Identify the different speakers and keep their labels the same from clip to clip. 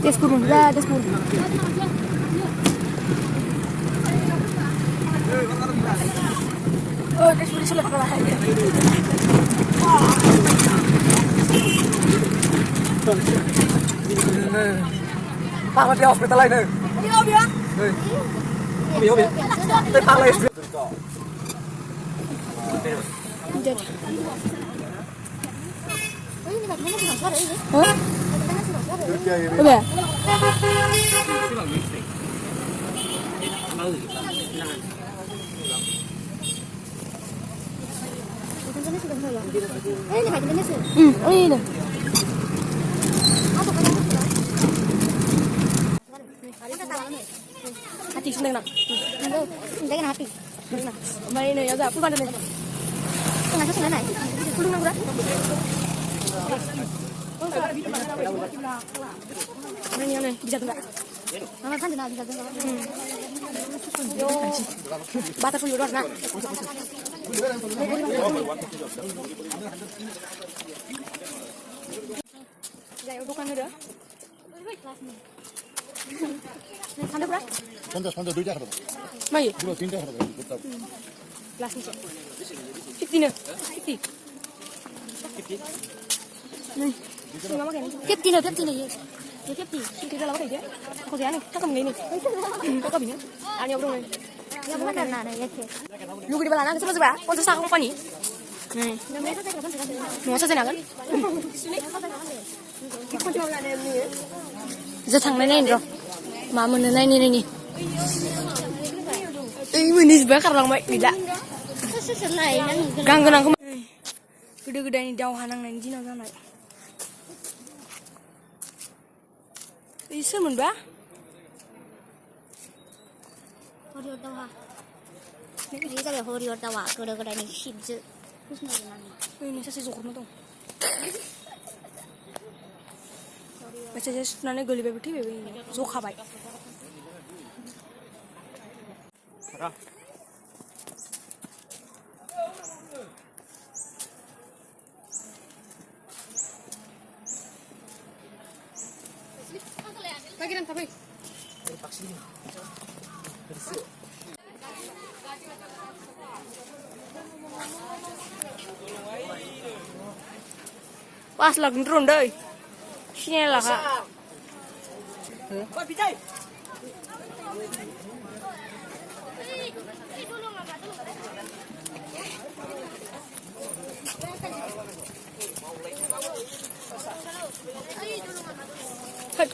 Speaker 1: তেজপুৰ যা তেজপুৰ ও তেজপুৰ চলে করা হয়
Speaker 2: Pak di hospital lain nih. Hobi. Pak lain.
Speaker 1: Udah. Ini. Hati seneng nak. Seneng hati. Main ya gak? Puluhan deh. Tengah seneng naik. Puluhan berat. Ini nih bisa enggak? Mama kan tidak bisa enggak. Yo. Batas dulu dong, nak. Jaya bukan udah. Sanda berapa?
Speaker 3: Sanda 2 jar.
Speaker 1: Mai.
Speaker 3: 3 jar.
Speaker 1: Kelas ni. 50 ne. 50. 50. Nih. Mama kan. 50 ne. Ye 50. Kita dah lama dia. Kau dia ni. Tak kamu ni. Kau kau ni. Ani apa ni? Ya bukan karena ya ke. Lu di belakang sebab sebab. Kau susah kamu pani. Nih. Mau saya nak kan? Kau cuma nak ni. Giờ thằng này rồi mà mình này này mình đi bakar lang mai tidak gang gang gede-gede ini jauh hanang nang jina sana bisa mun ba
Speaker 4: horior dawa ini saya horior dawa gede-gede ini hijau terus
Speaker 1: ini saya syukur tuh Baca aja sebenarnya gue lebih betul ini suka baik. Lagi nanti apa? Pas lagi turun deh. Sini lah kak.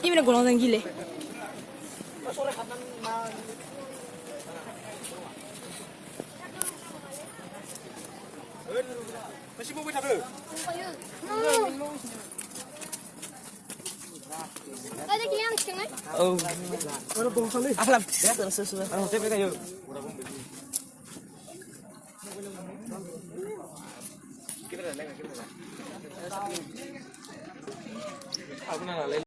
Speaker 1: Gimana golongan gile?
Speaker 2: Masih mau berapa?
Speaker 4: Ada yang setengah?
Speaker 2: Oh. Mana bongkar ni? Alam. Ya, sudah. Ah, tapi kayu. Kita dah. Aku nak